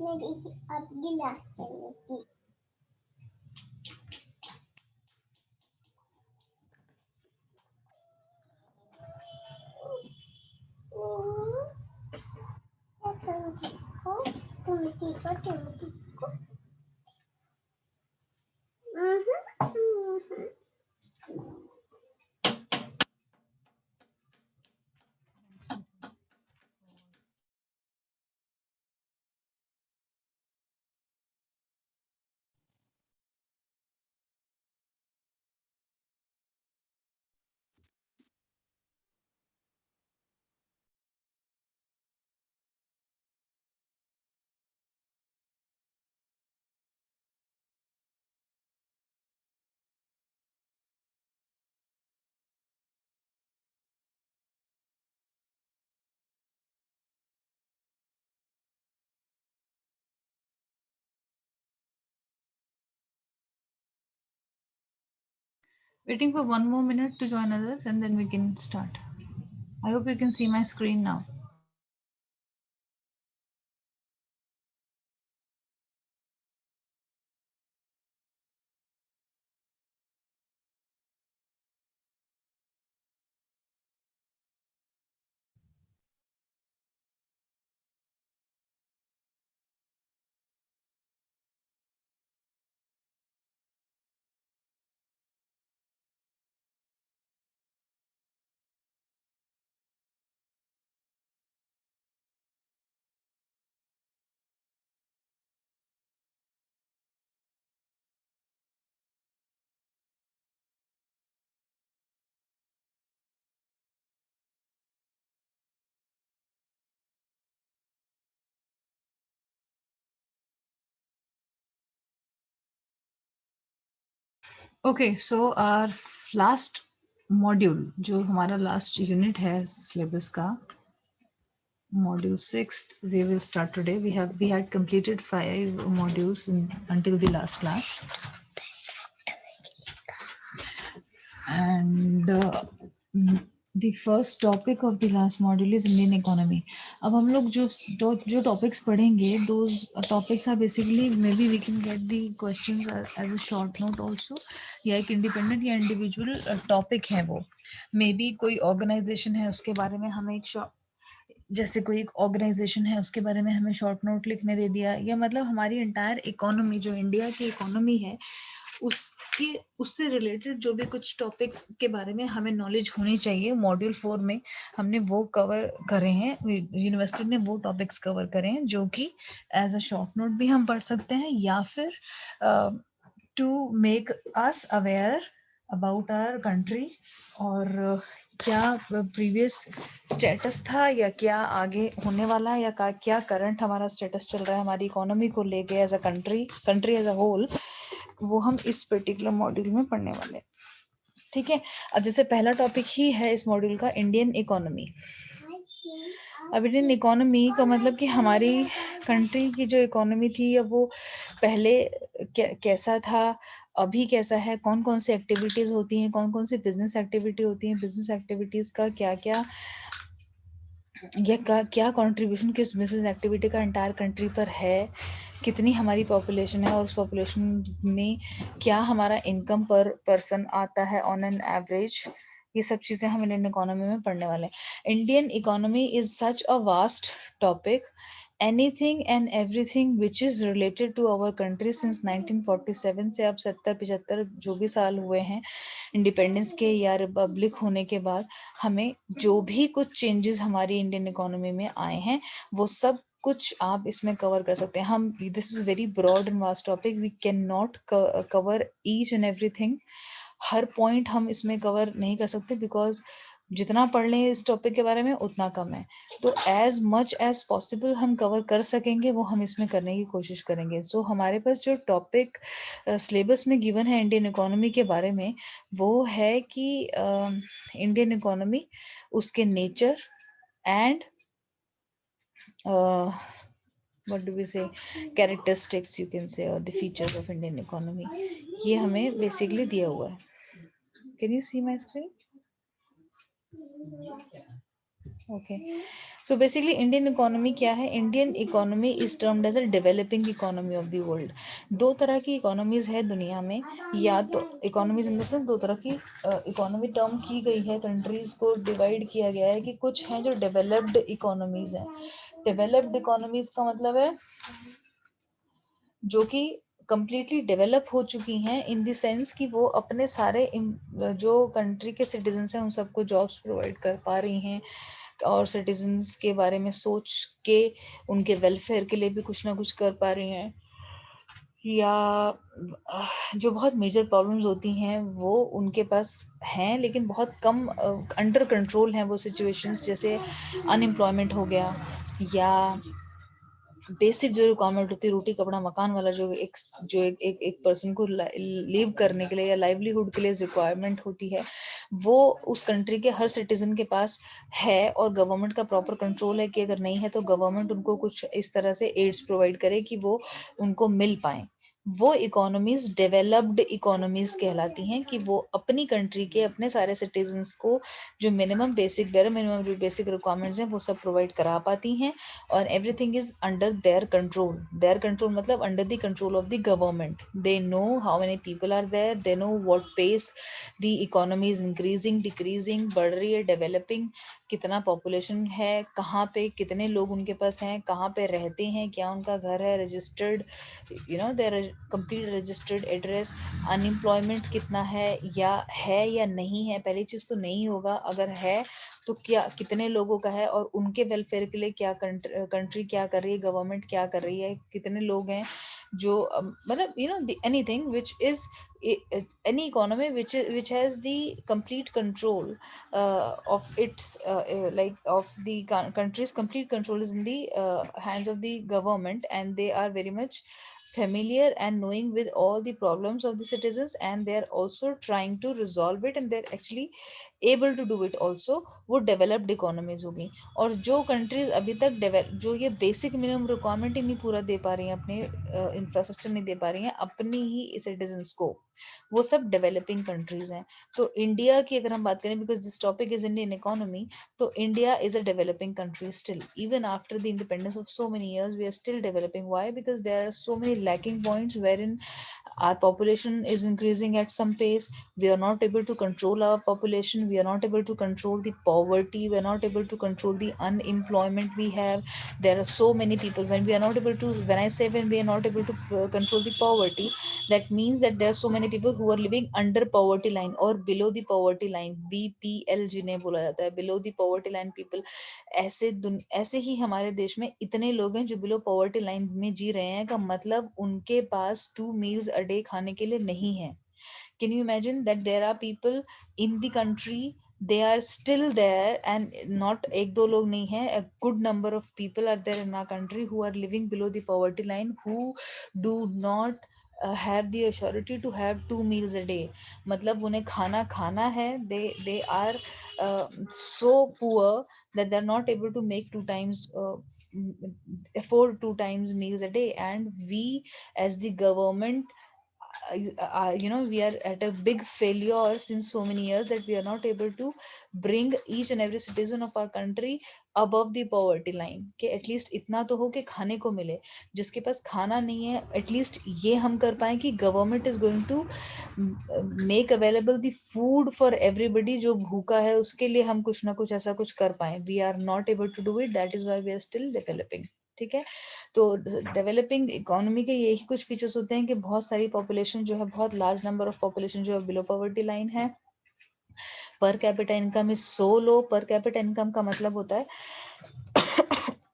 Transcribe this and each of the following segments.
अब गिलास चलेगी। तुम Waiting for one more minute to join others and then we can start. I hope you can see my screen now. Okay, so our last module, जो हमारा last unit है syllabus का, module 6th, we will start today. We had completed 5 modules until the last class, and the first topic of the last module is Indian economy. अब हम लोग जो topics पढ़ेंगे, those topics are basically, maybe we can get the questions as a short note also, या एक independent या individual topic है वो, maybe कोई organization है उसके बारे में हमें एक जैसे कोई एक ऑर्गेनाइजेशन है उसके बारे में हमें शॉर्ट नोट लिखने दे दिया, या मतलब हमारी एंटायर इकोनॉमी, जो इंडिया की इकोनॉमी है, उसके उससे रिलेटेड जो भी कुछ टॉपिक्स के बारे में हमें नॉलेज होनी चाहिए, मॉड्यूल 4 में हमने वो कवर करे हैं, यूनिवर्सिटी ने वो टॉपिक्स कवर करे हैं जो कि एज अ शॉर्ट नोट भी हम पढ़ सकते हैं, या फिर to make us aware about our country, और क्या प्रीवियस स्टेटस था या क्या आगे होने वाला है, या क्या करंट हमारा स्टेटस चल रहा है हमारी इकोनॉमी को लेके as a country as a whole, वो हम इस पर्टिकुलर मॉड्यूल में पढ़ने वाले हैं। ठीक है, अब जैसे पहला टॉपिक ही है इस मॉड्यूल का इंडियन इकोनॉमी। अब इंडियन इकोनॉमी का मतलब कि हमारी कंट्री की जो इकोनॉमी थी, अब वो पहले कैसा था, अभी कैसा है, कौन कौन सी एक्टिविटीज होती हैं, कौन कौन सी बिजनेस एक्टिविटी होती हैं, बिजनेस एक्टिविटीज का क्या क्या क्या कंट्रीब्यूशन किस बिजनेस एक्टिविटी का एंटायर कंट्री पर है, कितनी हमारी पॉपुलेशन है और उस पॉपुलेशन में क्या हमारा इनकम पर पर्सन आता है ऑन एन एवरेज, ये सब चीज़ें हम इंडियन इकोनॉमी में पढ़ने वाले हैं। Indian economy is such a vast topic, anything and everything which is related to our country since 1947 से अब 70-75 जो भी साल हुए हैं इंडिपेंडेंस के या रिपब्लिक होने के बाद, हमें जो भी कुछ चेंजेस हमारी इंडियन इकोनॉमी में आए हैं वो सब कुछ आप इसमें कवर कर सकते हैं। हम, this is very broad and vast topic, we can not cover each and everything, हर पॉइंट हम इसमें कवर नहीं कर सकते, बिकॉज जितना पढ़ लें इस टॉपिक के बारे में उतना कम है, तो एज मच एज पॉसिबल हम कवर कर सकेंगे वो हम इसमें करने की कोशिश करेंगे। सो हमारे पास जो टॉपिक सिलेबस में गिवन है इंडियन इकोनॉमी के बारे में, वो है कि इंडियन इकोनॉमी, उसके nature and what do we say, characteristics you can say, or the features of Indian economy, ये हमें बेसिकली दिया हुआ है। Can you see my screen? Okay. So basically Indian economy क्या है? Indian economy is termed as a developing economy of the world. दो तरह की इकोनॉमीज है दुनिया में, या तो इकोनॉमीज इन द सेंस दो तरह की इकोनॉमी टर्म की गई है, कंट्रीज को डिवाइड किया गया है कि कुछ हैं जो डेवलप्ड इकोनॉमीज हैं। डेवलप्ड इकोनॉमीज का मतलब है जो कि कंप्लीटली डेवलप हो चुकी हैं इन द सेंस कि वो अपने सारे जो कंट्री के सिटीजन्स हैं उन सबको जॉब्स प्रोवाइड कर पा रही हैं और सिटीजन्स के बारे में सोच के उनके वेलफेयर के लिए भी कुछ ना कुछ कर पा रही हैं, या जो बहुत मेजर प्रॉब्लम्स होती हैं वो उनके पास हैं लेकिन बहुत कम अंडर कंट्रोल हैं वो सिचुएशंस, जैसे अनएम्प्लॉयमेंट हो गया, या बेसिक जो रिक्वायरमेंट होती है रोटी कपड़ा मकान वाला, जो एक पर्सन को लिव करने के लिए या लाइवलीहुड के लिए रिक्वायरमेंट होती है, वो उस कंट्री के हर सिटीजन के पास है और गवर्नमेंट का प्रॉपर कंट्रोल है कि अगर नहीं है तो गवर्नमेंट उनको कुछ इस तरह से एड्स प्रोवाइड करे कि वो उनको मिल पाए। वो इकोनॉमीज डेवलप्ड इकोनॉमीज कहलाती हैं कि वो अपनी कंट्री के अपने सारे सिटीजन्स को जो मिनिमम बेसिक रिक्वायरमेंट्स हैं वो सब प्रोवाइड करा पाती हैं, और everything is under their control मतलब under the control of the government. They know how many people are there, they know what pace the economy is increasing decreasing, बढ़ रही है developing, कितना population है, कहाँ पे कितने लोग उनके पास हैं, कहाँ पे रहते हैं, क्या उनका घर है registered, their complete registered address, unemployment कितना है या नहीं है। पहली चीज तो नहीं होगा, अगर है तो क्या कितने लोगों का है और उनके वेलफेयर के लिए क्या कंट्री क्या कर रही है, गवर्नमेंट क्या कर रही है, कितने लोग हैं जो मतलब anything which is any economy which has the complete control of its like of the country's complete control is in the hands of the government, and they are very much familiar and knowing with all the problems of the citizens, and they are also trying to resolve it, and they're actually able to do it also, वो developed economies होगी। और जो countries अभी तक जो ये basic minimum requirement ही नहीं पूरा दे पा रही हैं, अपने इंफ्रास्ट्रक्चर नहीं दे पा रही हैं अपनी ही सिटीजन्स को, वो सब डेवलपिंग कंट्रीज हैं। तो इंडिया की अगर हम बात करें, because this topic is Indian economy, तो India is a developing country still, even after the independence of so many years we are still developing. Why? Because there are so many lacking points wherein our population is increasing at some pace, we are not able to control our population, we are not able to control the poverty, we are not able to control the unemployment we have. There are so many people, when we are not able to, when I say when we are not able to control the poverty, that means that there are so many people who are living under poverty line or below the poverty line, BPL जिन्हें बोला जाता है, below the poverty line people। ऐसे ही हमारे देश में इतने लोग हैं जो बिलो पॉवर्टी लाइन में जी रहे हैं, का मतलब उनके पास 2 meals a day खाने के लिए नहीं है। Can you imagine that there are people in the country, they are still there, and not एक दो लोग नहीं है, a good number of people are there in our country who are living below the poverty line, who do not have the assurity to have 2 meals a day। मतलब उन्हें खाना खाना है, they are so poor that they're not able to make 2 times afford 2 times meals a day, and we as the government we are at a big failure since so many years that we are not able to bring each and every citizen of our country above the poverty line, कि at least इतना तो हो कि खाने को मिले। जिसके पास खाना नहीं है, एटलीस्ट ये हम कर पाए कि government is going to make available the food for everybody, जो भूखा है उसके लिए हम कुछ ना कुछ ऐसा कुछ कर पाए। We are not able to do it, that is why we are still developing. ठीक है, तो डेवलपिंग इकोनॉमी के यही कुछ फीचर्स होते हैं कि बहुत सारी पॉपुलेशन जो है, बहुत लार्ज नंबर ऑफ पॉपुलेशन जो है बिलो पॉवर्टी लाइन है। पर कैपिटा इनकम इज सो लो। पर कैपिटा इनकम का मतलब होता है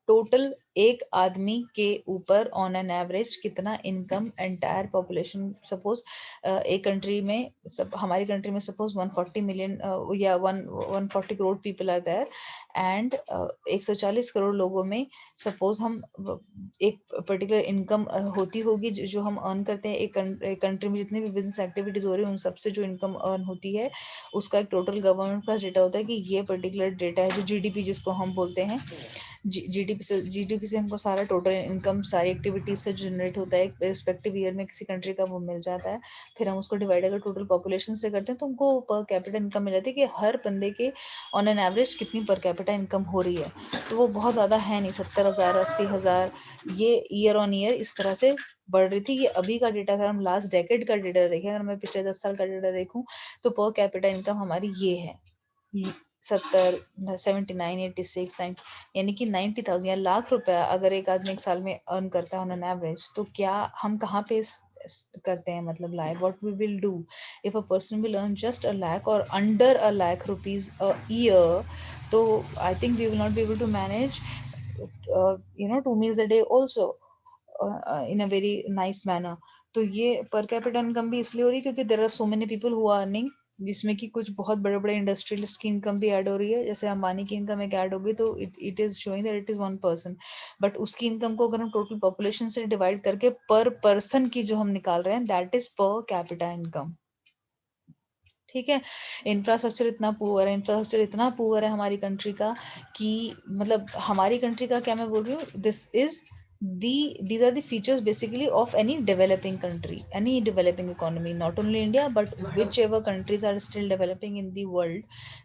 टोटल एक आदमी के ऊपर ऑन एन एवरेज कितना इनकम एंटायर पॉपुलेशन, सपोज एक कंट्री में, हमारी कंट्री में सपोज 140 मिलियन या 140 crore people are there, and 140 crore लोगों में सपोज हम एक पर्टिकुलर इनकम होती होगी जो हम अर्न करते हैं। एक कंट्री में जितनी भी बिजनेस एक्टिविटीज हो रही है उन सबसे जो इनकम अर्न होती है उसका एक टोटल गवर्नमेंट का डेटा होता है कि ये पर्टिकुलर डेटा है जो GDP जिसको हम बोलते हैं, जीडीपी से हमको सारा टोटल इनकम सारी एक्टिविटीज से जनरेट होता है, रिस्पेक्टिव ईयर में किसी कंट्री का वो मिल जाता है, फिर हम उसको डिवाइड अगर टोटल पॉपुलेशन से करते हैं तो हमको पर कैपिटा इनकम मिल जाती है कि हर बंदे के ऑन एन एवरेज कितनी पर कैपिटा इनकम हो रही है। तो वो बहुत ज़्यादा है नहीं, 70,000 80,000 ये ईयर ऑन ईयर इस तरह से बढ़ रही थी। ये अभी का डेटा, अगर हम लास्ट डेकेड का डेटा देखें, अगर मैं पिछले 10 साल का डेटा देखूं तो पर कैपिटा इनकम हमारी ये है 70, 79, 86, 90, यानी कि 90,000 या लाख रुपया अगर एक आदमी एक साल में अर्न करता है ऑन एन एवरेज, तो क्या हम कहाँ पे करते हैं मतलब life, what we will do if a person will earn just a lakh और under a lakh rupees a year, तो I think we will not be able to manage 2 meals a day also in a very nice manner। तो ये पर capita income भी इसलिए हो रही है क्योंकि there are so many people who are earning, जिसमें कि कुछ बहुत बड़े बड़े इंडस्ट्रियलिस्ट की इनकम भी ऐड हो रही है। जैसे अंबानी की इनकम एक ऐड हो गई तो it is showing that it is 1%, but उसकी इनकम को अगर हम टोटल पॉपुलेशन से डिवाइड करके पर पर्सन की जो हम निकाल रहे हैं दैट इज पर कैपिटा इनकम। ठीक है, इंफ्रास्ट्रक्चर इतना पुअर है, इंफ्रास्ट्रक्चर इतना पुअर है हमारी कंट्री का कि मतलब हमारी कंट्री का क्या मैं बोल रही हूँ, these are the features basically of any developing country, any developing economy, not only India but whichever countries are still developing in the world,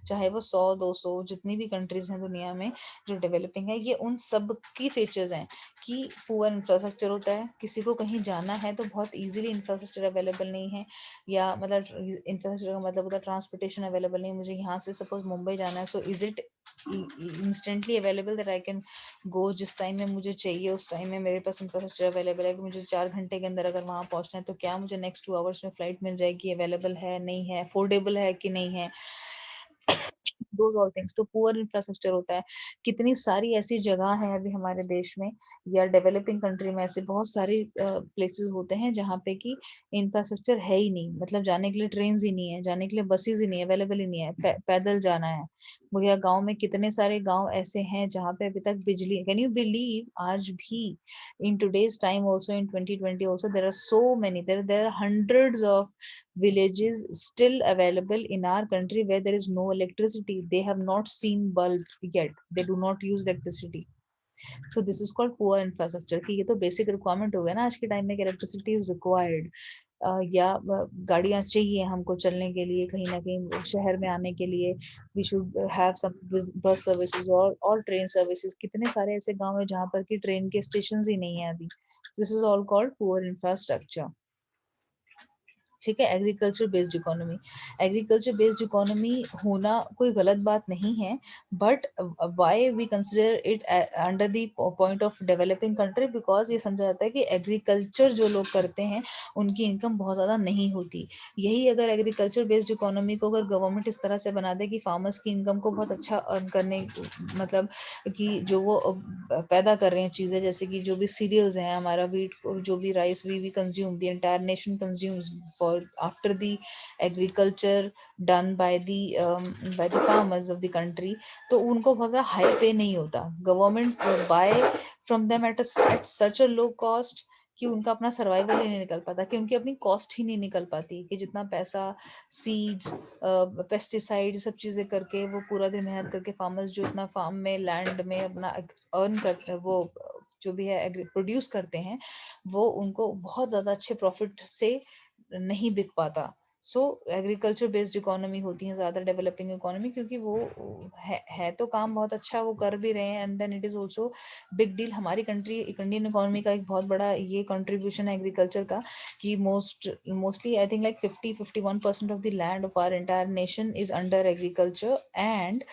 चाहे वो 100 200 जितनी भी कंट्रीज हैं दुनिया में जो डेवलपिंग है, ये उन सब की फीचर्स हैं कि पुअर इंफ्रास्ट्रक्चर होता है। किसी को कहीं जाना है तो बहुत इजीली इंफ्रास्ट्रक्चर अवेलेबल नहीं है, या मतलब इंफ्रास्ट्रक्चर का मतलब होता है ट्रांसपोर्टेशन अवेलेबल नहीं। मुझे यहाँ से सपोज मुंबई जाना है, so is it instantly available that I can go, जिस टाइम में मुझे चाहिए उस टाइम में मेरे पास इंफ्रास्ट्रक्चर अवेलेबल है कि मुझे 4 घंटे के अंदर अगर वहाँ पहुँचना है तो क्या मुझे नेक्स्ट 2 आवर्स में फ्लाइट मिल जाएगी, अवेलेबल है नहीं है, अफोर्डेबल है कि नहीं है, those all things। तो पुअर इंफ्रास्ट्रक्चर होता है। कितनी सारी ऐसी जगह है अभी हमारे देश में या डेवलपिंग कंट्री में, ऐसे बहुत सारी प्लेसेस होते हैं जहाँ पे कि इंफ्रास्ट्रक्चर है ही नहीं, मतलब जाने के लिए ट्रेन ही नहीं है, जाने के लिए बसेस ही नहीं, अवेलेबल ही नहीं है, पैदल जाना है। भैया गांव में कितने सारे गांव ऐसे हैं जहाँ पे अभी तक बिजली, कैन यू बिलीव आज भी in today's time also in 2020 also there are so many, there are hundreds of villages still available in our country where there is no electricity, they have not seen bulb yet, they do not use electricity। so this is called poor infrastructure कि ये तो basic requirement हो गया ना आज के time में कि electricity is required, या गाड़ियां चाहिए हमको चलने के लिए, कहीं ना कहीं शहर में आने के लिए we should have some bus services और ट्रेन सर्विसेज। कितने सारे ऐसे गांव है जहाँ पर कि ट्रेन के स्टेशन ही नहीं है अभी। This is all called poor infrastructure. ठीक है, agriculture based economy, agriculture based economy होना कोई गलत बात नहीं है, but why we consider it under the point of developing country, because ये समझा जाता है कि एग्रीकल्चर जो लोग करते हैं उनकी इनकम बहुत ज़्यादा नहीं होती। यही अगर एग्रीकल्चर बेस्ड इकोनॉमी को अगर गवर्नमेंट इस तरह से बना दे कि फार्मर्स की इनकम को बहुत अच्छा अर्न करने, मतलब कि जो वो पैदा कर रहे हैं चीज़ें, जैसे कि जो भी सीरियल्स हैं, हमारा वीट, जो भी rice we consume, the entire nation consumes for after the agriculture done by the farmers of the country, तो उनको बहुत ज़्यादा हाई पे नहीं होता। Government buy from them at such a low cost कि उनका अपना सर्वाइवल ही नहीं निकल पाता, कि उनकी अपनी कॉस्ट ही नहीं निकल पाती, कि जितना पैसा सीड्स, पेस्टिसाइड, सब चीज़ें करके वो पूरा दिन मेहनत करके फार्मर्स जो इतना फार्म में लैंड में अपना अर्न करते, वो जो भी है प्रोड्यूस करते हैं, वो उनको बहुत ज़्यादा अच्छे प्रॉफिट से नहीं बिक पाता। सो एग्रीकल्चर बेस्ड इकोनॉमी होती है ज़्यादा डेवलपिंग इकोनॉमी, क्योंकि वो है तो काम बहुत अच्छा वो कर भी रहे हैं, and then it is also big deal. हमारी कंट्री इंडियन इकोनॉमी का एक बहुत बड़ा ये कंट्रीब्यूशन है एग्रीकल्चर का, कि mostly I think like 50-51% of the land of our entire nation is under agriculture, and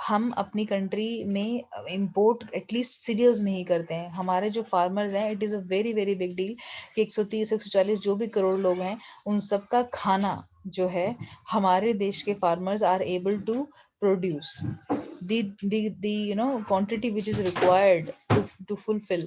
हम अपनी कंट्री में इम्पोर्ट एटलीस्ट सीरियल्स नहीं करते हैं। हमारे जो फार्मर्स हैं, it is a very very big deal कि 130-140 जो भी करोड़ लोग हैं, उन सबका खाना जो है हमारे देश के farmers are able to produce the quantity which is required to fulfill,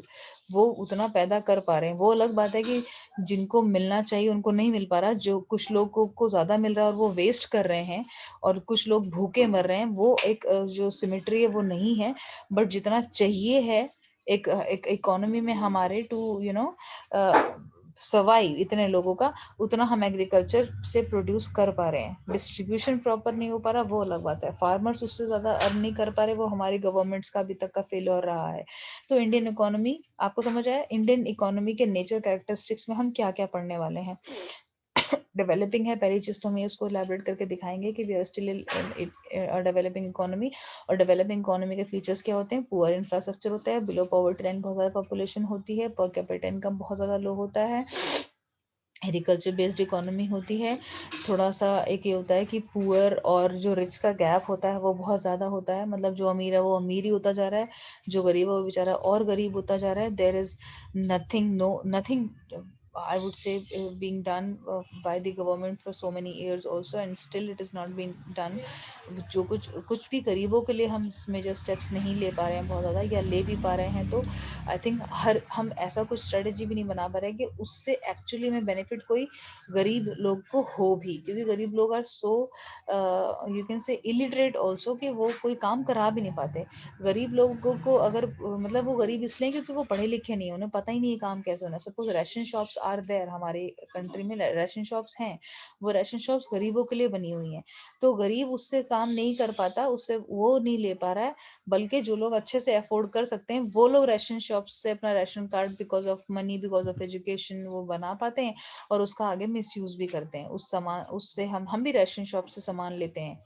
वो उतना पैदा कर पा रहे हैं। वो अलग बात है कि जिनको मिलना चाहिए उनको नहीं मिल पा रहा, जो कुछ लोगों को ज्यादा मिल रहा है और वो वेस्ट कर रहे हैं, और कुछ लोग भूखे मर रहे हैं, वो एक जो सिमेट्री है वो नहीं है। बट जितना चाहिए है एक इकोनॉमी में हमारे टू सर्वाइव इतने लोगों का, उतना हम एग्रीकल्चर से प्रोड्यूस कर पा रहे हैं। डिस्ट्रीब्यूशन प्रॉपर नहीं हो पा रहा, वो अलग बात है। फार्मर्स उससे ज्यादा अर्न नहीं कर पा रहे, वो हमारी गवर्नमेंट्स का अभी तक का फेलियर रहा है। तो इंडियन इकोनॉमी, आपको समझ आया इंडियन इकोनॉमी के नेचर कैरेक्टरिस्टिक्स में हम क्या क्या पढ़ने वाले हैं। डेवलपिंग है पहली चीज, तो हम इसको इलैबोरेट करके दिखाएंगे कि we are still developing economy. और डेवलपिंग इकोनॉमी के फीचर्स क्या होते हैं? पुअर इंफ्रास्ट्रक्चर होता है, बिलो पॉवर्टी लाइन बहुत ज्यादा पॉपुलेशन होती है, पर कैपिटा इनकम बहुत ज्यादा लो होता है, एग्रीकल्चर बेस्ड इकोनॉमी होती है। थोड़ा सा एक ये होता है कि पुअर और जो रिच का गैप होता है वो बहुत ज़्यादा होता है, मतलब जो अमीर है वो अमीर ही होता जा रहा है, जो गरीब है वो बेचारा और गरीब होता जा रहा है। There is nothing I would say being done by the government for so many years also, and still it is not being done. जो कुछ भी गरीबों के लिए हम मेजर स्टेप्स नहीं ले पा रहे हैं बहुत ज़्यादा, या ले भी पा रहे हैं तो आई थिंक हम ऐसा कुछ स्ट्रेटेजी भी नहीं बना पा रहे कि उससे एक्चुअली में बेनिफिट कोई गरीब लोग को हो भी, क्योंकि गरीब लोग are so you can say illiterate also कि वो कोई काम करा भी नहीं पाते। गरीब लोगों को अगर मतलब वो गरीब इसलिए क्योंकि वो पढ़े लिखे नहीं है, उन्हें पता ही नहीं है काम कैसे होना है। Suppose ration shops are there, हमारे कंट्री में राशन शॉप्स हैं, वो राशन शॉप्स गरीबों के लिए बनी हुई हैं, तो गरीब उससे काम नहीं कर पाता, उससे वो नहीं ले पा रहा है। बल्कि जो लोग अच्छे से अफोर्ड कर सकते हैं वो लोग राशन शॉप्स से अपना ration card because of money, because of education वो बना पाते हैं और उसका आगे मिसयूज भी करते हैं। उस सामान उससे हम भी राशन शॉप से सामान लेते हैं,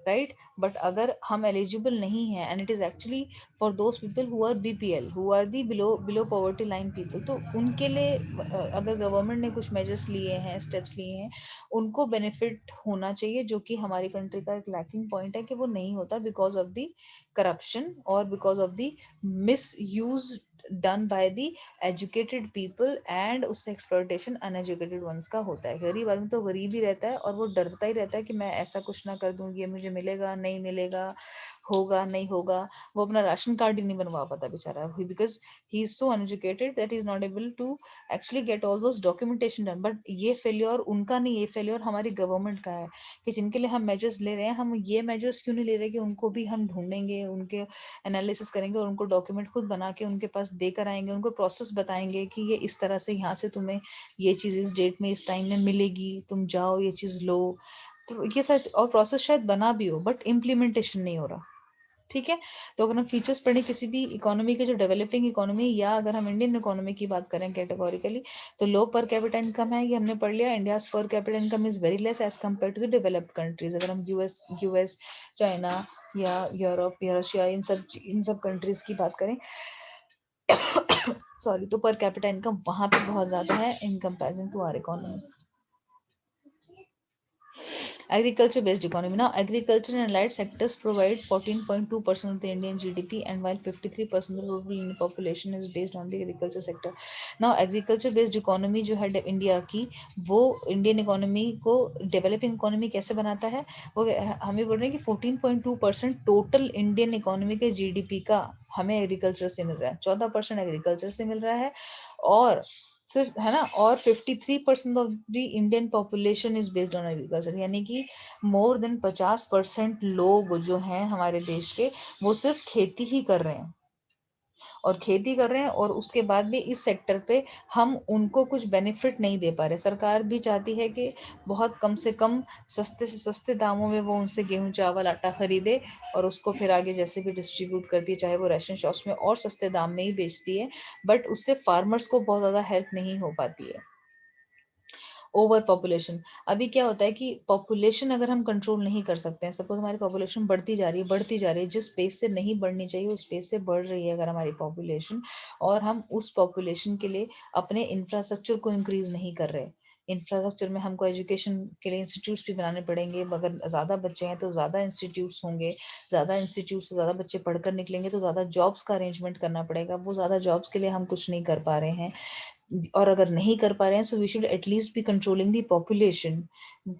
राइट। बट अगर हम एलिजिबल नहीं है, and it is actually for those people who are BPL, who are the below poverty line people, तो उनके लिए अगर गवर्नमेंट ने कुछ मेजर्स लिए हैं, स्टेप्स लिए हैं, उनको बेनिफिट होना चाहिए, जो कि हमारी कंट्री का एक लैकिंग पॉइंट है कि वो नहीं होता बिकॉज ऑफ द करप्शन और because of the miss use done by the educated people, and उससे एक्सप्लॉयटेशन अनएजुकेटेड वंस का होता है। गरीब आदमी तो गरीब ही रहता है और वो डरता ही रहता है कि मैं ऐसा कुछ ना कर दूं, ये मुझे मिलेगा नहीं मिलेगा, होगा नहीं होगा। वो अपना राशन कार्ड ही नहीं बनवा पाता बेचारा, because he is so uneducated that he is not able to actually get all those documentation done. But ये फेल्योर उनका नहीं, ये फेल्योर हमारी गवर्नमेंट का है कि जिनके लिए हम मेजर्स ले रहे हैं, हम ये मेजर्स क्यों नहीं ले रहे कि उनको भी हम ढूंढेंगे, उनके एनालिसिस करेंगे और उनको डॉक्यूमेंट खुद बना के उनके पास देकर आएंगे, उनको प्रोसेस बताएंगे कि ये इस तरह से यहाँ से तुम्हें ये चीज़ इस डेट में इस टाइम में मिलेगी, तुम जाओ ये चीज़ लो। तो ये सच, और प्रोसेस शायद बना भी हो बट इम्प्लीमेंटेशन नहीं हो रहा, ठीक है। तो अगर हम फीचर्स पढ़ें किसी भी इकोनॉमी के, जो डेवलपिंग इकोनॉमी, या अगर हम इंडियन इकोनॉमी की बात करें कैटेगोरिकली, तो लो पर कैपिटा इनकम है, ये हमने पढ़ लिया। India's per capita income is very less as compare to the developed countries. अगर हम यूएस चाइना या यूरोप या रशिया, इन सब कंट्रीज की बात करें सॉरी, तो पर कैपिटा इनकम वहां पे बहुत ज्यादा है in comparison to our economy. Agriculture based economy. Now, agriculture and allied sectors provide 14.2% of the Indian GDP, and while 53% of the total Indian population is based on the agriculture sector. Now, agriculture based economy जो है India की, वो Indian economy को developing economy कैसे बनाता है? वो हमें बोल रहे हैं कि 14.2% टोटल इंडियन इकोनॉमी के जीडीपी का हमें एग्रीकल्चर से मिल रहा है, 14% एग्रीकल्चर से मिल रहा है, और सिर्फ है ना, और 53% of the Indian population is based on agriculture, यानी कि मोर देन 50% लोग जो हैं हमारे देश के, वो सिर्फ खेती ही कर रहे हैं, और खेती कर रहे हैं, और उसके बाद भी इस सेक्टर पे हम उनको कुछ बेनिफिट नहीं दे पा रहे। सरकार भी चाहती है कि बहुत कम से कम सस्ते से सस्ते दामों में वो उनसे गेहूं चावल आटा खरीदे और उसको फिर आगे जैसे भी डिस्ट्रीब्यूट करती है, चाहे वो राशन शॉप्स में और सस्ते दाम में ही बेचती है, बट उससे फार्मर्स को बहुत ज्यादा हेल्प नहीं हो पाती है। ओवर पॉपुलेशन, अभी क्या होता है कि पॉपुलेशन अगर हम कंट्रोल नहीं कर सकते हैं, सपोज हमारी पॉपुलेशन बढ़ती जा रही है, जिस पेस से नहीं बढ़नी चाहिए उस पेस से बढ़ रही है अगर हमारी पॉपुलेशन, और हम उस पॉपुलेशन के लिए अपने इंफ्रास्ट्रक्चर को इंक्रीज नहीं कर रहे, इंफ्रास्ट्रक्चर में हमको एजुकेशन के लिए इंस्टीट्यूट्स भी बनाने पड़ेंगे, अगर ज़्यादा बच्चे हैं तो ज़्यादा इंस्टीट्यूट्स होंगे, ज़्यादा इंस्टीट्यूट से ज़्यादा बच्चे पढ़कर निकलेंगे तो ज़्यादा जॉब्स का अरेंजमेंट करना पड़ेगा, वो ज़्यादा जॉब्स के लिए हम कुछ नहीं कर पा रहे हैं, और अगर नहीं कर पा रहे हैं, so we should at least be controlling the population,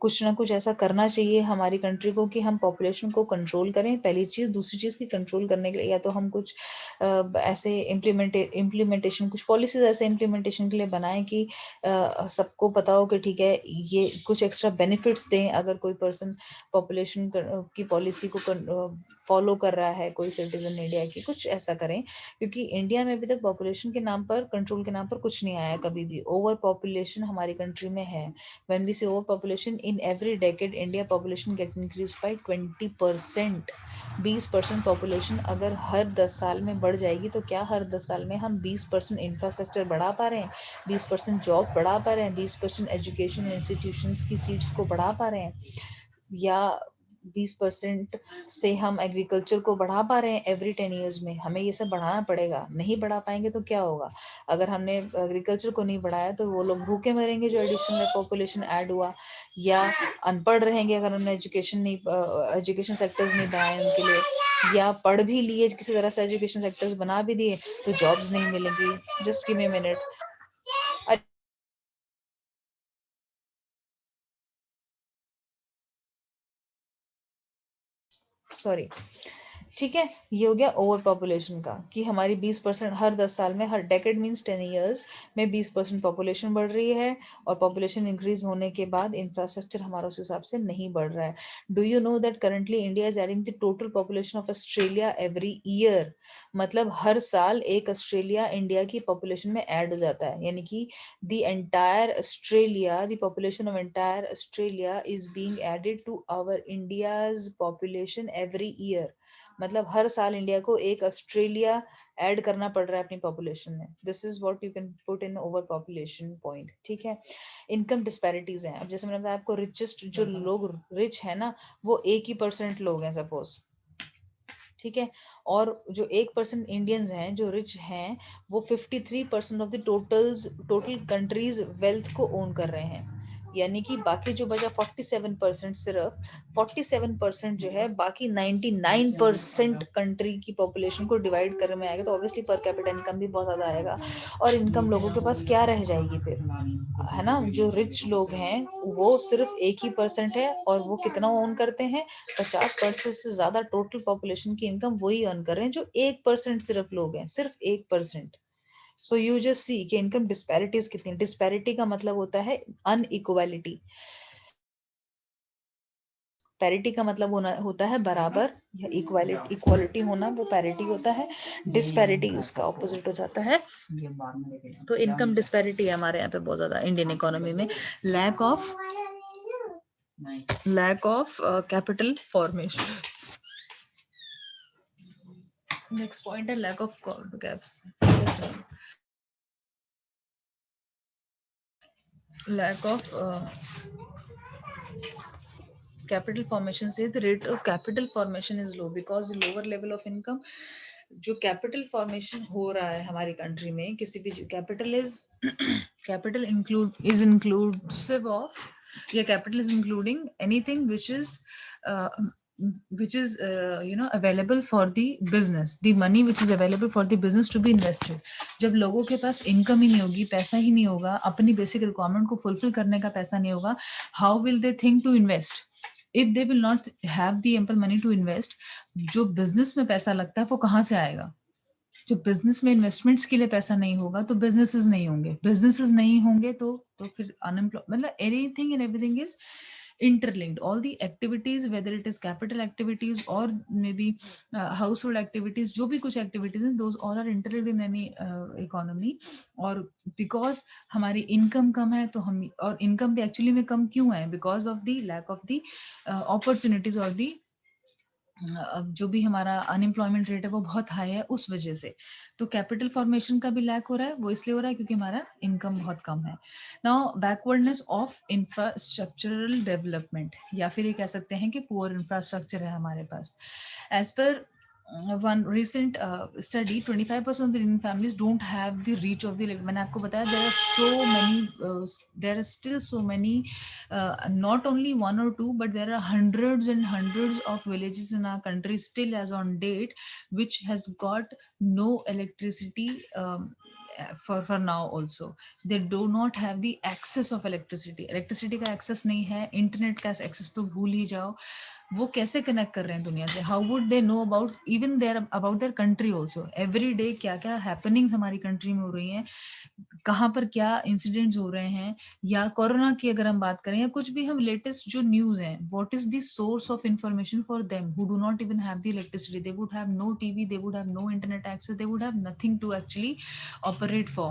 कुछ ना कुछ ऐसा करना चाहिए हमारी कंट्री को कि हम पॉपुलेशन को कंट्रोल करें, पहली चीज। दूसरी चीज की कंट्रोल करने के लिए या तो हम कुछ ऐसे इम्प्लीमेंटेशन, कुछ पॉलिसीज ऐसे इम्प्लीमेंटेशन के लिए बनाएं कि सबको पता हो कि ठीक है ये कुछ एक्स्ट्रा बेनिफिट्स दें अगर कोई पर्सन पॉपुलेशन की पॉलिसी को फॉलो कर रहा है, कोई सिटीजन इंडिया की, कुछ ऐसा करें। क्योंकि इंडिया में अभी तक पॉपुलेशन के नाम पर, कंट्रोल के नाम पर कुछ नहीं आया कभी भी। ओवर पॉपुलेशन हमारी कंट्री में है। When we say overpopulation, in every decade India population get increased by 20%। 20% population अगर हर 10 साल में बढ़ जाएगी तो क्या हर 10 साल में हम 20% इंफ्रास्ट्रक्चर बढ़ा पा रहे हैं, 20% जॉब बढ़ा पा रहे हैं, 20% एजुकेशन इंस्टीट्यूशंस की सीट्स को बढ़ा पा रहे हैं, या 20% से हम एग्रीकल्चर को बढ़ा पा रहे हैं एवरी 10 ईयर्स में? हमें ये सब बढ़ाना पड़ेगा। नहीं बढ़ा पाएंगे तो क्या होगा? अगर हमने एग्रीकल्चर को नहीं बढ़ाया तो वो लोग भूखे मरेंगे जो एडिशनल पॉपुलेशन ऐड हुआ, या अनपढ़ रहेंगे अगर हमने एजुकेशन सेक्टर्स नहीं बनाए उनके लिए, या पढ़ भी लिए किसी तरह से एजुकेशन सेक्टर्स बना भी दिए तो जॉब्स नहीं मिलेंगी। Just give me a minute. Sorry. ठीक है, ये हो गया ओवर पॉपुलेशन का, कि हमारी 20% हर 10 साल में, हर डेकेड मींस 10 इयर्स में 20% पॉपुलेशन बढ़ रही है, और पॉपुलेशन इंक्रीज होने के बाद इंफ्रास्ट्रक्चर हमारा उस हिसाब से नहीं बढ़ रहा है। Do you know that currently India is adding the total population of Australia every year? मतलब हर साल एक ऑस्ट्रेलिया इंडिया की पॉपुलेशन में ऐड हो जाता है, यानी कि the entire Australia, the population of entire Australia is being added to our India's population every year. मतलब हर साल इंडिया को एक ऑस्ट्रेलिया ऐड करना पड़ रहा है अपनी पॉपुलेशन में। This is what you can put in over population point. ठीक है, इनकम डिस्पैरिटीज हैं। अब जैसे मैंने बताया आपको, रिचेस्ट जो लोग रिच है ना, वो 1% लोग हैं सपोज। ठीक है, और जो 1% इंडियंस हैं जो रिच हैं, वो 53% of the total countries wealth को ओन कर रहे हैं। यानी कि बाकी जो बचा 47%, सिर्फ 47% जो है बाकी 99% कंट्री की पॉपुलेशन को डिवाइड करने में आएगा। तो ऑब्वियसली पर कैपिटा इनकम भी बहुत ज्यादा आएगा, और इनकम लोगों के पास क्या रह जाएगी फिर, है ना? जो रिच लोग हैं वो सिर्फ 1% है, और वो कितना ओन करते हैं? 50% से ज्यादा टोटल पॉपुलेशन की इनकम वही अर्न कर रहे हैं जो 1% सिर्फ लोग हैं, सिर्फ 1%। सो यू जस्ट सी कि इनकम डिस्पैरिटीज कितनी। डिस्पैरिटी का मतलब होता है अनइक्वालिटी। पैरिटी का मतलब होता है बराबर, या इक्वालिटी होना, वो पैरिटी होता है। डिस्पैरिटी उसका ऑपोजिट हो जाता है। तो इनकम डिस्पैरिटी है हमारे यहाँ पे बहुत ज्यादा इंडियन इकोनॉमी में। Lack of capital formation. Next point है lack of caps. Lack of capital formation says the rate of capital formation is low because the lower level of income। जो capital formation हो रहा है हमारी country में, किसी भी capital is capital inclusive of, या capital is including anything which is available for the business, the money which is available for the business to be invested। जब लोगों के पास इनकम ही नहीं होगी, पैसा ही नहीं होगा, अपनी बेसिक रिक्वायरमेंट को फुलफिल करने का पैसा नहीं होगा, how will they think to invest? If they will not have the ample money to invest, जो बिजनेस में पैसा लगता है वो कहाँ से आएगा? जब बिजनेस में इन्वेस्टमेंट्स के लिए पैसा नहीं होगा तो बिजनेसेस नहीं होंगे, बिजनेसेस नहीं होंगे तो फिर अनएम्प्लॉय, मतलब anything and everything is interlinked। all the activities, whether it is capital activities or maybe household activities, जो भी कुछ activities हैं, those all are interlinked in any economy। और because हमारी इनकम कम है तो हम, और इनकम भी एक्चुअली में कम क्यों है? Because of the lack of the opportunities, और दी जो भी हमारा अनएम्प्लॉयमेंट रेट है वो बहुत हाई है उस वजह से। तो कैपिटल फॉर्मेशन का भी लैक हो रहा है, वो इसलिए हो रहा है क्योंकि हमारा इनकम बहुत कम है। Now backwardness of infrastructural development, या फिर ये कह सकते हैं कि पुअर इंफ्रास्ट्रक्चर है हमारे पास। As per one recent study, 25% of the Indian families don't have the reach of the, मैंने आपको बताया there are so many there are still so many not only one or two but there are hundreds and hundreds of villages in our country still as on date which has got no electricity for now also. They do not have the access of electricity का access नहीं है, internet का access तो भूल ही जाओ. वो कैसे connect कर रहे हैं दुनिया से? How would they know about even their about their country also? Every day क्या क्या हैपनिंग्स हमारी कंट्री में हो रही हैं, कहाँ पर क्या इंसिडेंट्स हो रहे हैं, या कोरोना की अगर हम बात करें या कुछ भी हम लेटेस्ट जो न्यूज है, what is the source of information for them who do not even have the electricity? They would have no TV, they would have no internet access, they would have nothing to actually operate for.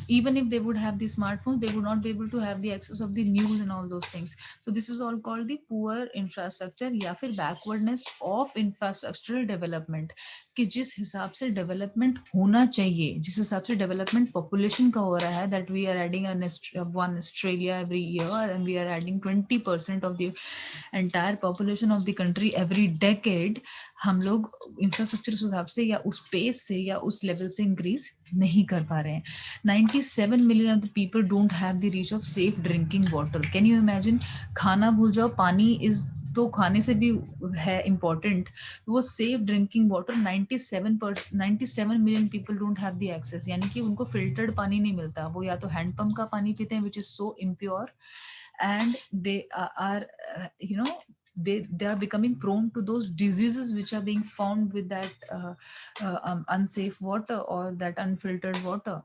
Even if they would have the smartphones, they would not be able to have the access of the news and all those things. So this is all called the poor infrastructure या फिर backwardness of infrastructural development. कि जिस हिसाब से development होना चाहिए, जिस हिसाब से डेवलपमेंट पॉपुलेशन का हो रहा है, that we are adding one Australia every year and we are adding 20% of the entire population of the country every decade, हम लोग इंफ्रास्ट्रक्चर उस हिसाब से या उस पेस से या उस लेवल से इंक्रीज नहीं कर पा रहे हैं. 97 million of the people don't have the reach of safe drinking water. Can you imagine? खाना भूल जाओ, पानी इज तो खाने से भी है इम्पोर्टेंट, वो safe drinking water 97 million people don't have the access. यानी कि उनको फिल्टर्ड पानी नहीं मिलता, वो या तो हैंडपंप का पानी पीते हैं which is so impure, and they are you know, they are becoming prone to those diseases which are being found with that unsafe water or that unfiltered water,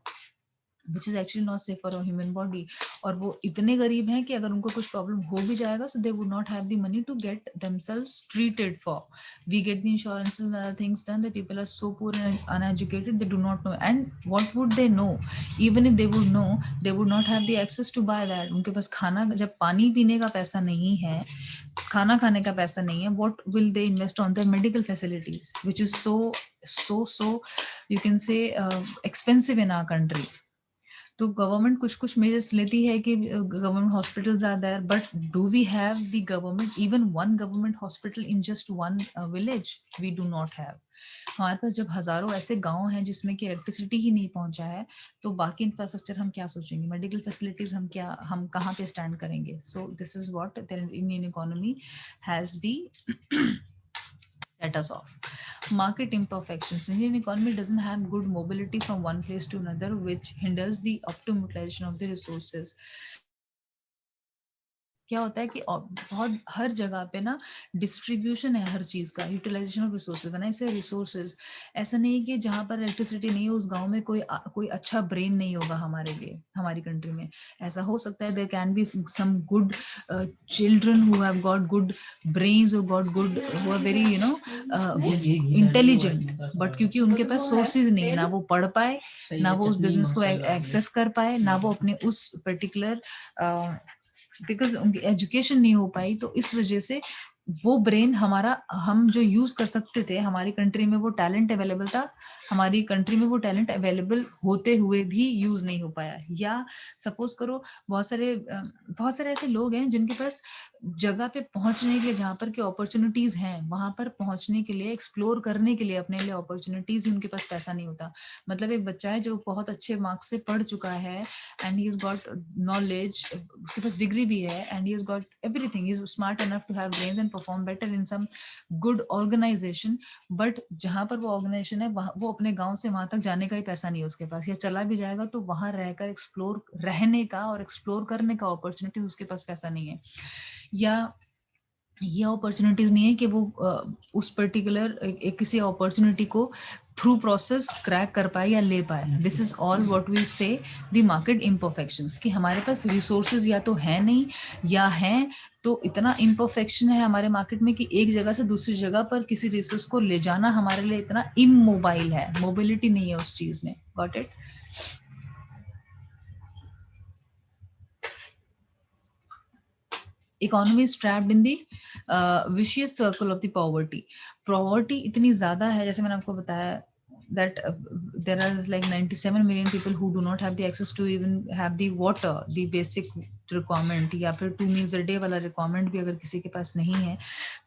which is actually not safe for a human body. और वो इतने गरीब हैं कि अगर उनको कुछ problem हो भी जाएगा, so they would not have the money to get themselves treated for. We get the insurances and other things done. The people are so poor and uneducated, they do not know. And what would they know? Even if they would know, they would not have the access to buy that. उनके पास खाना, जब पानी पीने का पैसा नहीं है, खाना खाने का पैसा नहीं है, what will they invest on their medical facilities, which is so you can say expensive in our country. तो गवर्नमेंट कुछ कुछ मेजर्स लेती है कि government hospitals are there, but do we have the government even one government hospital in just one village? We do not have. हमारे पास जब हजारों ऐसे गांव हैं जिसमें कि इलेक्ट्रिसिटी ही नहीं पहुंचा है, तो बाकी इंफ्रास्ट्रक्चर हम क्या सोचेंगे? मेडिकल फैसिलिटीज हम कहाँ पे स्टैंड करेंगे? So this is what the Indian economy has the set us off. Market imperfections. Indian economy doesn't have good mobility from one place to another, which hinders the optimum utilization of the resources. क्या होता है कि बहुत हर जगह पे ना distribution है हर चीज का, यूटिलाइजेशन ऑफ रिसोर्सेज. बनाए से रिसोर्सेज, ऐसा नहीं कि जहां पर इलेक्ट्रिसिटी नहीं है उस गांव में कोई अच्छा ब्रेन नहीं होगा हमारे लिए, हमारी कंट्री में. ऐसा हो सकता है, there can be some good children who have got good brains, who got good, who are very you know intelligent, but क्योंकि उनके पास सोर्सेज नहीं है, ना वो पढ़ पाए, ना वो उस बिजनेस को एक्सेस कर पाए, ना वो अपने उस पर्टिकुलर बिकॉज उनकी एजुकेशन नहीं हो पाई, तो इस वजह से वो ब्रेन हमारा, हम जो यूज कर सकते थे, हमारी कंट्री में वो टैलेंट अवेलेबल था, हमारी कंट्री में वो टैलेंट अवेलेबल होते हुए भी यूज नहीं हो पाया. या सपोज करो बहुत सारे ऐसे लोग हैं जिनके पास जगह पे पहुंचने के लिए, जहां पर की अपॉर्चुनिटीज हैं, वहां पर पहुंचने के लिए, एक्सप्लोर करने के लिए अपने लिए अपॉर्चुनिटीज, उनके पास पैसा नहीं होता. मतलब एक बच्चा है जो बहुत अच्छे मार्क्स से पढ़ चुका है and he has got knowledge, उसके पास डिग्री भी है and he has got everything, he is smart enough to have brains and perform better in some good organisation, but जहां पर वो ऑर्गेनाइजेशन है वो अपने गांव से वहां तक जाने का ही पैसा नहीं है उसके पास, या चला भी जाएगा तो वहां रहकर एक्सप्लोर रहने का और एक्सप्लोर करने का अपॉर्चुनिटी उसके पास पैसा नहीं है, या ये अपॉर्चुनिटीज नहीं है कि वो उस पर्टिकुलर किसी अपॉर्चुनिटी को थ्रू प्रोसेस क्रैक कर पाए या ले पाए. This is all what we say the market imperfections, कि हमारे पास रिसोर्सेज या तो है नहीं, या हैं तो इतना इम्परफेक्शन है हमारे मार्केट में कि एक जगह से दूसरी जगह पर किसी रिसोर्स को ले जाना हमारे लिए इतना इमोबाइल है, मोबिलिटी नहीं है उस चीज में. Got it? Economy is trapped in the vicious circle of the poverty. Poverty इतनी ज्यादा है, जैसे मैंने आपको बताया that there are like 97 million people who do not have the access to even have the water, the basic requirement, या फिर 2 meals a day वाला requirement भी अगर किसी के पास नहीं है,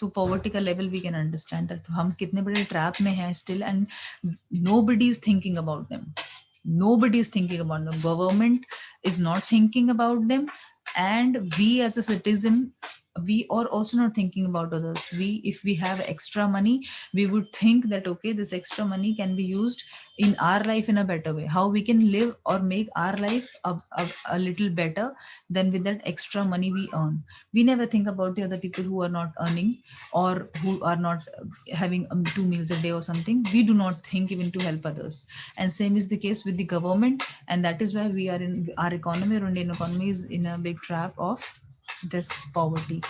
तो poverty का level we can understand that हम कितने बड़े trap में हैं still, and nobody is thinking about them. Nobody is thinking about them. Government is not thinking about them, and we as a citizen we are also not thinking about others. If we have extra money, we would think that okay, this extra money can be used in our life in a better way, how we can live or make our life a little better than with that extra money we earn. We never think about the other people who are not earning or who are not having 2 meals a day or something. We do not think even to help others. And same is the case with the government, and that is why we are in our economy, or Indian economy is in a big trap of this poverty.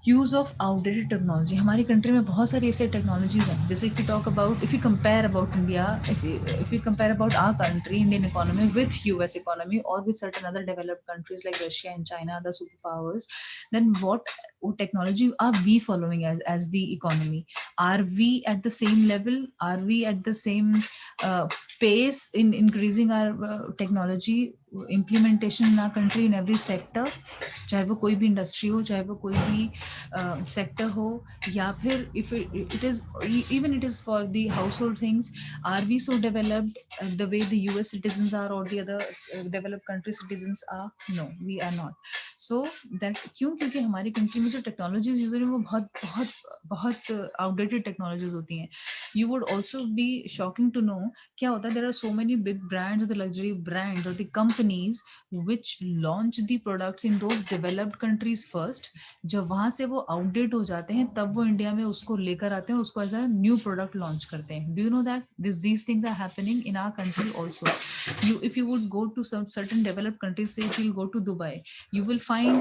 Use of outdated technology, हमारी country में बहुत सारी ऐसे technologies हैं, जैसे if you talk about, if you compare about India, if you compare about our country Indian economy with US economy or with certain other developed countries like Russia and China, the superpowers, then what technology are we following as the economy? Are we at the same level? Are we at the same pace in increasing our technology implementation in our country in every sector? चाहे वो कोई भी industry हो, चाहे वो कोई भी sector हो, या फिर if it is even it is for the household things, are we so developed the way the US citizens are और the other developed country citizens are? No, we are not. So that क्यों? क्योंकि हमारी country में जो technologies use हो रही है वो बहुत बहुत बहुत आउटडेटेड टेक्नोलॉजीज होती हैं. You would also be shocking to know क्या होता है, there are so many big brands और द लग्जरी ब्रांड्स और the companies which launch the products in those developed countries first. जब वहां से वो आउटडेट हो जाते हैं तब वो इंडिया में उसको लेकर आते हैं और उसको as a new product launch करते हैं. Do you know that these things are happening in our country also? If you would go to some certain developed countries, say if you go to Dubai, you will find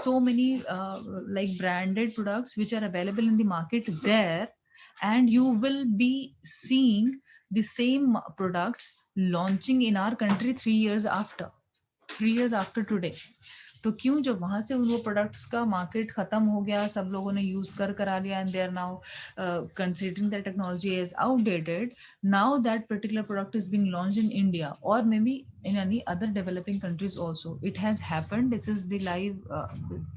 so many like branded products which are available in the market there, and you will be seeing the same products launching in our country 3 years after today. तो क्यों? जब वहां से वो products का market खत्म हो गया, सब लोगों ने यूज करा लिया, and they are now considering that technology is outdated, now that particular product is being launched in India और may be in any other developing countries also. It has happened. This is the live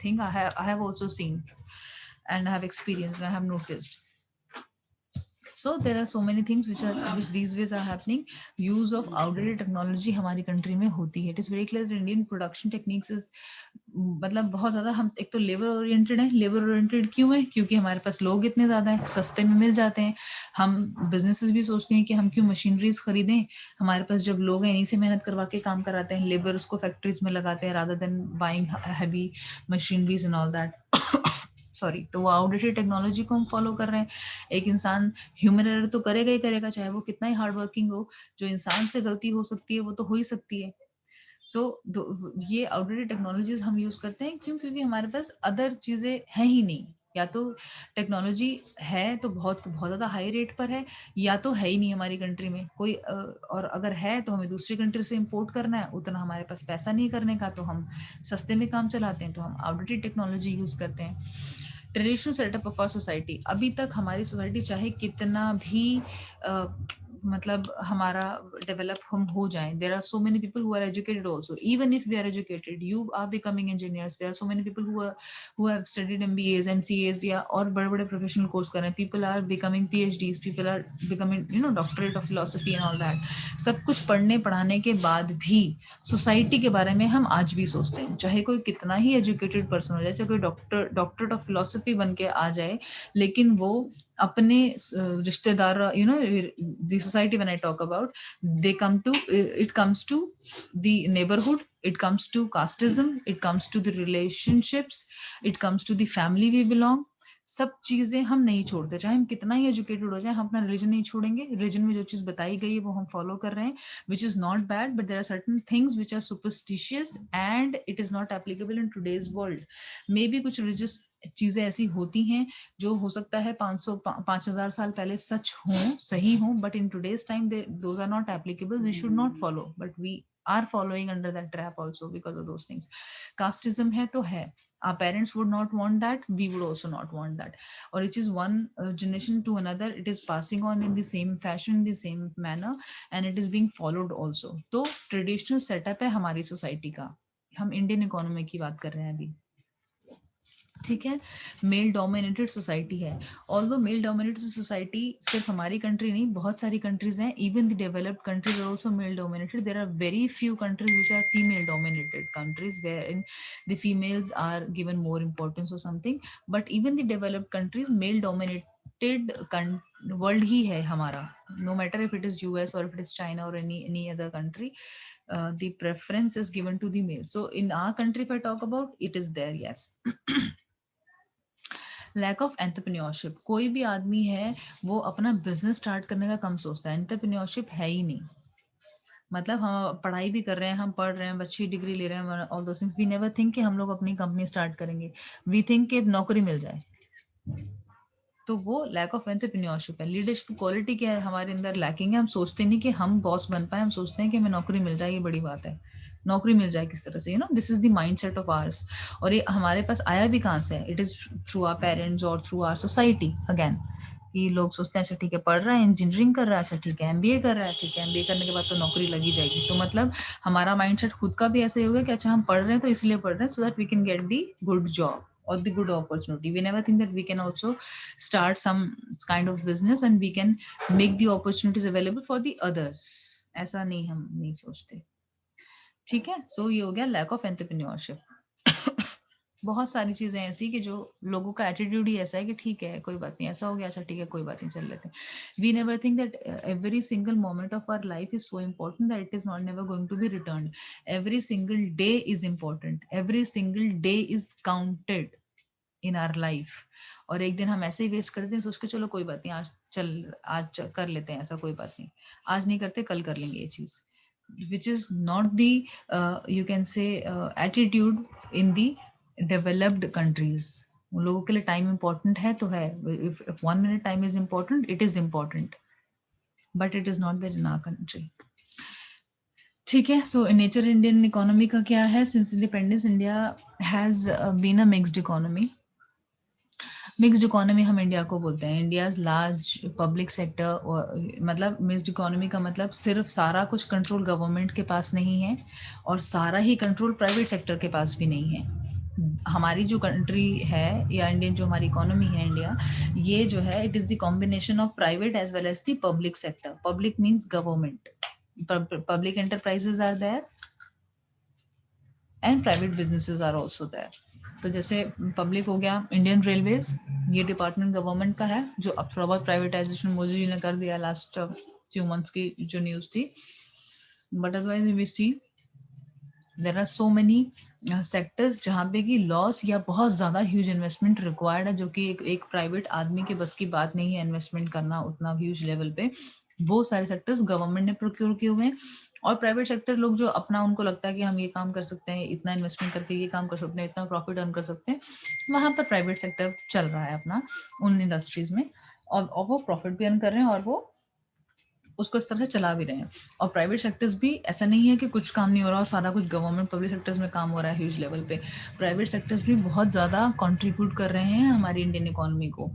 thing I have also seen, and I have experienced, and I have noticed. So there are so many things which these ways are happening. Use of outdated technology हमारी country में होती है. It is very clear that Indian production techniques is मतलब बहुत ज्यादा, हम एक तो लेबर ओरिएंटेड है. लेबर ओरिएंटेड क्यों है? क्योंकि हमारे पास लोग इतने ज्यादा हैं, सस्ते में मिल जाते हैं. हम बिजनेसेस भी सोचते हैं कि हम क्यों मशीनरीज खरीदें, हमारे पास जब लोग हैं इन्हीं से मेहनत करवा के काम कराते हैं, लेबर उसको फैक्ट्रीज में लगाते हैं rather than buying heavy machineries and all that. Sorry. तो वो आउटडेटेड टेक्नोलॉजी को हम फॉलो कर रहे हैं. एक इंसान ह्यूमन एरर तो करेगा ही करेगा, चाहे वो कितना ही हार्ड वर्किंग हो. जो इंसान से गलती हो सकती है वो तो हो ही सकती है. तो ये आउटडेटेड टेक्नोलॉजीज हम यूज करते हैं क्यों? क्योंकि हमारे पास अदर चीजें हैं ही नहीं. या तो टेक्नोलॉजी है तो बहुत बहुत ज्यादा हाई रेट पर है, या तो है ही नहीं हमारी कंट्री में कोई, और अगर है तो हमें दूसरी कंट्री से इंपोर्ट करना है, उतना हमारे पास पैसा नहीं करने का, तो हम सस्ते में काम चलाते हैं, तो हम आउटडेटेड टेक्नोलॉजी यूज करते हैं. Traditional setup of our society, अभी तक हमारी सोसाइटी चाहे कितना भी मतलब हमारा डेवलप हम हो जाए, there are so many people who are educated also. Even if we are educated, you are becoming engineers, there are so many people who have studied MBAs, MCAs या और बड़े-बड़े प्रोफेशनल कोर्स कर रहे हैं. People are becoming PhDs, people are becoming doctorate of philosophy and all that. सब कुछ पढ़ने पढ़ाने के बाद भी सोसाइटी के बारे में हम आज भी सोचते हैं, चाहे कोई कितना ही एजुकेटेड पर्सन हो जाए, चाहे कोई डॉक्टरेट ऑफ फिलॉसफी बन के आ जाए, लेकिन वो अपने रिश्तेदार, the society when I talk about, they come to it comes to the neighborhood, it comes to casteism, it comes to the relationships, it comes to the family we belong. सब चीजें हम नहीं छोड़ते, चाहे हम कितना ही एजुकेटेड हो जाए, हम अपना रिलीजन नहीं छोड़ेंगे. रिलीजन में जो चीज बताई गई है वो हम फॉलो कर रहे हैं, which is not bad, but there are certain things which are superstitious and it is not applicable in today's world. May be कुछ रिलीजियस चीजें ऐसी होती हैं जो हो सकता है 5,000 साल पहले सच हों, सही हों, but in today's time those are not applicable. We should not follow, but we are following under that trap also because of those things. Casteism है तो है. Our parents would not want that, we would also not want that. Or it is one generation to another, it is passing on in the same fashion, the same manner, and it is being followed also. तो traditional setup है हमारी society का. हम Indian economy की बात कर रहे हैं अभी. ठीक है, मेल डोमिनेटेड सोसाइटी है। ऑल्दो मेल डोमिनेटेड सोसाइटी सिर्फ हमारी कंट्री नहीं, बहुत सारी कंट्रीज हैं, even the developed countries are also male dominated. There are very few countries which are female dominated countries wherein the females are given more importance और something, but even the developed countries male dominated world ही है हमारा, no matter if it is US or if it is China or any other country, the preference is given to the male. So in our country, if I talk about, it is there, yes. Lack of entrepreneurship, कोई भी आदमी है वो अपना business start करने का कम सोचता है, एंटरप्रेन्योरशिप है ही नहीं। मतलब हम पढ़ाई भी कर रहे हैं, हम पढ़ रहे हैं, अच्छी डिग्री ले रहे हैं, all those things, we never think कि हम लोग अपनी कंपनी स्टार्ट करेंगे, वी थिंक कि नौकरी मिल जाए। तो वो लैक ऑफ एंटरप्रेन्योरशिप है। लीडरशिप क्वालिटी क्या है हमारे अंदर लैकिंग है, हम सोचते नहीं कि हम बॉस बन पाए, हम सोचते हैं कि हमें नौकरी मिल जाए, ये बड़ी बात है, नौकरी मिल जाए किस तरह से, you know, this is the mindset of ours. और ये हमारे पास आया भी कहाँ से है, it is through our parents और थ्रू आवर सोसाइटी अगेन, कि लोग सोचते हैं अच्छा ठीक है पढ़ रहा है, इंजीनियरिंग कर रहा है, अच्छा ठीक है एमबीए कर रहा है, ठीक है एमबीए करने के बाद तो नौकरी लगी जाएगी। तो मतलब हमारा माइंडसेट खुद का भी ऐसे होगा कि अच्छा हम पढ़ रहे हैं तो इसलिए पढ़ रहे हैं, so that we can get the good job or the good opportunity. We never think that we can also start some kind of business and we can make the opportunities available for the others. ऐसा नहीं, हम नहीं सोचते। ठीक है, सो ये हो गया लैक ऑफ एंटरप्रेन्योरशिप। बहुत सारी चीजें ऐसी कि जो लोगों का एटीट्यूड ही ऐसा है कि ठीक है कोई बात नहीं, ऐसा हो गया, अच्छा ठीक है कोई बात नहीं, चल लेते हैं। We never think that every single moment of our life is so important that it is not never going to be return. Every single day is important, every single day is counted in our life. और एक दिन हम ऐसे ही waste करते हैं सोच के चलो कोई बात नहीं, आज कर लेते हैं, ऐसा कोई बात नहीं, आज नहीं करते कल कर लेंगे ये चीज, विच is not the you can से attitude in the developed countries. उन लोगों के लिए टाइम इम्पोर्टेंट है तो है, if 1 minute time is important, it is important, but it is not there in our country. ठीक है, सो नेचर इंडियन इकोनॉमी का क्या है, since independence India has been a mixed economy. Mixed economy हम India को बोलते हैं, India's large public sector, मतलब मिक्स्ड इकोनॉमी का मतलब सिर्फ सारा कुछ कंट्रोल गवर्नमेंट के पास नहीं है और सारा ही कंट्रोल प्राइवेट सेक्टर के पास भी नहीं है। हमारी जो कंट्री है या इंडियन जो हमारी इकोनॉमी है इंडिया, ये जो है it is the combination of private as well as the public sector. Public means government, public enterprises are there and private businesses are also there. तो जैसे पब्लिक हो गया इंडियन रेलवेज, ये डिपार्टमेंट गवर्नमेंट का है, जो अब थोड़ा बहुत प्राइवेटाइजेशन मोदी जी ने कर दिया लास्ट फ्यू मंथ्स की जो न्यूज थी, but otherwise we see there are so many sectors जहाँ पे कि लॉस या बहुत ज़्यादा ह्यूज इन्वेस्टमेंट रिक्वायर्ड है, जो कि एक प्राइवेट आदमी के बस की बात नहीं है इन्वेस्टमेंट करना उतना ह्यूज लेवल पे। वो सारे सेक्टर्स गवर्नमेंट ने प्रोक्योर किए हुए हैं, और प्राइवेट सेक्टर लोग जो अपना उनको लगता है कि हम ये काम कर सकते हैं, इतना इन्वेस्टमेंट करके ये काम कर सकते हैं, इतना प्रॉफिट अर्न कर सकते हैं, वहां पर प्राइवेट सेक्टर चल रहा है अपना उन इंडस्ट्रीज में, और वो प्रॉफिट भी अर्न कर रहे हैं और वो उसको इस तरह से चला भी रहे हैं। और प्राइवेट सेक्टर्स भी ऐसा नहीं है कि कुछ काम नहीं हो रहा और सारा कुछ गवर्नमेंट पब्लिक सेक्टर्स में काम हो रहा है ह्यूज लेवल पे। प्राइवेट सेक्टर्स भी बहुत ज़्यादा कंट्रीब्यूट कर रहे हैं हमारी इंडियन इकोनॉमी को,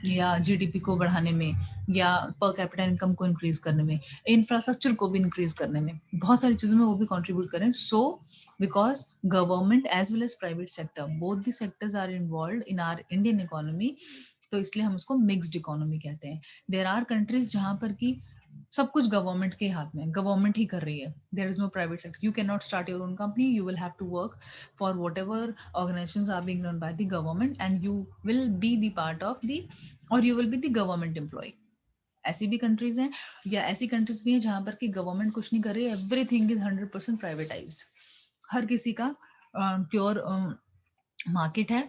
या जीडीपी को बढ़ाने में, या पर कैपिटल इनकम को इंक्रीज करने में, इंफ्रास्ट्रक्चर को भी इंक्रीज करने में, बहुत सारी चीज़ों में वो भी कॉन्ट्रीब्यूट करें। So because government as well as private sector, both the sectors are involve in our Indian economy, तो इसलिए हम उसको मिक्स्ड इकोनॉमी कहते हैं। देयर आर कंट्रीज जहाँ पर कि सब कुछ गवर्नमेंट के हाथ में, गवर्नमेंट ही कर रही है, there is no private sector, you can not start your own company, you will have to work for whatever organisations are being run by the government and you will be the part of the, और you will be the government employ. ऐसी भी countries हैं, या ऐसी countries भी हैं जहां पर कि गवर्नमेंट कुछ नहीं कर रही है, एवरीथिंग इज 100% प्राइवेटाइज्ड। हर किसी का प्योर मार्केट है,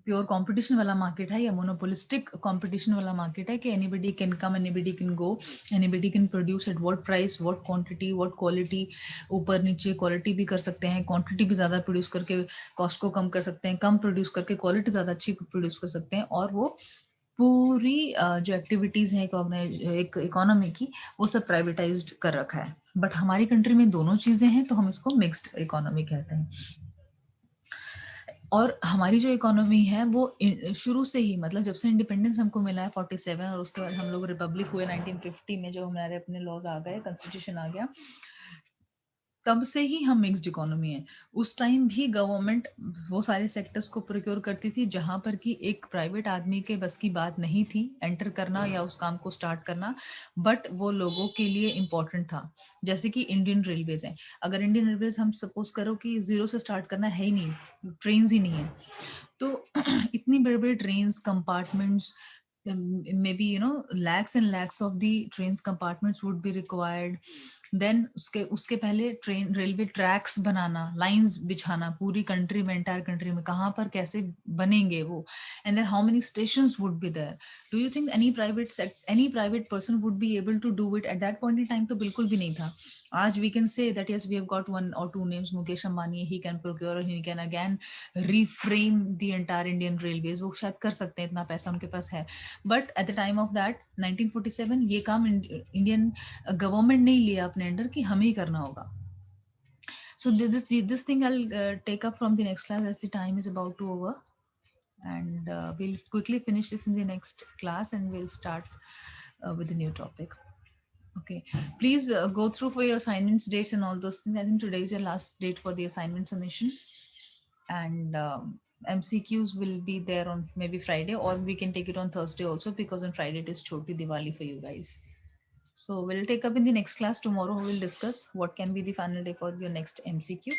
प्योर कंपटीशन वाला मार्केट है, या मोनोपोलिस्टिक कंपटीशन वाला मार्केट है कि anybody can come, anybody can go, anybody can produce at what price, what quantity, what quality, ऊपर नीचे क्वालिटी भी कर सकते हैं, क्वांटिटी भी ज़्यादा प्रोड्यूस करके कॉस्ट को कम कर सकते हैं, कम प्रोड्यूस करके क्वालिटी ज़्यादा अच्छी प्रोड्यूस कर सकते हैं, और वो पूरी जो एक्टिविटीज़ हैं एक इकोनॉमी की, वो सब प्राइवेटाइज्ड कर रखा है। बट हमारी कंट्री में दोनों चीज़ें हैं, तो हम इसको मिक्स्ड इकोनॉमी कहते हैं। और हमारी जो इकोनॉमी है वो शुरू से ही, मतलब जब से इंडिपेंडेंस हमको मिला है 47, और उसके बाद हम लोग रिपब्लिक हुए 1950 में, जो हमारे अपने लॉज आ गए, कॉन्स्टिट्यूशन आ गया, तब से ही हम मिक्स्ड इकोनॉमी है। उस टाइम भी गवर्नमेंट वो सारे सेक्टर्स को प्रोक्योर करती थी जहां पर कि एक प्राइवेट आदमी के बस की बात नहीं थी एंटर करना या उस काम को स्टार्ट करना, बट वो लोगों के लिए इम्पोर्टेंट था। जैसे कि इंडियन रेलवेज है, अगर इंडियन रेलवेज हम सपोज करो कि जीरो से स्टार्ट करना है ही नहीं, ट्रेन ही नहीं है, तो इतनी बड़े बड़े train compartments, maybe lakhs and lakhs of the trains compartments would be required. Then उसके पहले ट्रेन रेलवे ट्रैक्स बनाना, लाइंस बिछाना पूरी कंट्री में, एंटायर कंट्री में कहाँ पर कैसे बनेंगे वो, and then how many stations would be there. Do you think any private person would be able to do it at that point in time? तो बिल्कुल भी नहीं था। आज we can say that yes we have got one और two names, Mukesh Ambani, he can procure, he can again reframe the entire Indian railways, वो शायद कर सकते हैं, इतना पैसा उनके पास है। But at the time of that 1947 ये काम इंडियन गवर्नमेंट ने ही लिया अपने अंडर कि हमें ही करना होगा। So this thing I'll take up from the next class as the time is about to over, and we'll quickly finish this in the next class and we'll start with the new topic. Okay, please go through for your assignments, dates and all those things. I think today is your last date for the assignment submission, and MCQs will be there on maybe Friday, or we can take it on Thursday also, because on Friday it is Choti Diwali for you guys. So we'll take up in the next class tomorrow. We will discuss what can be the final day for your next MCQ.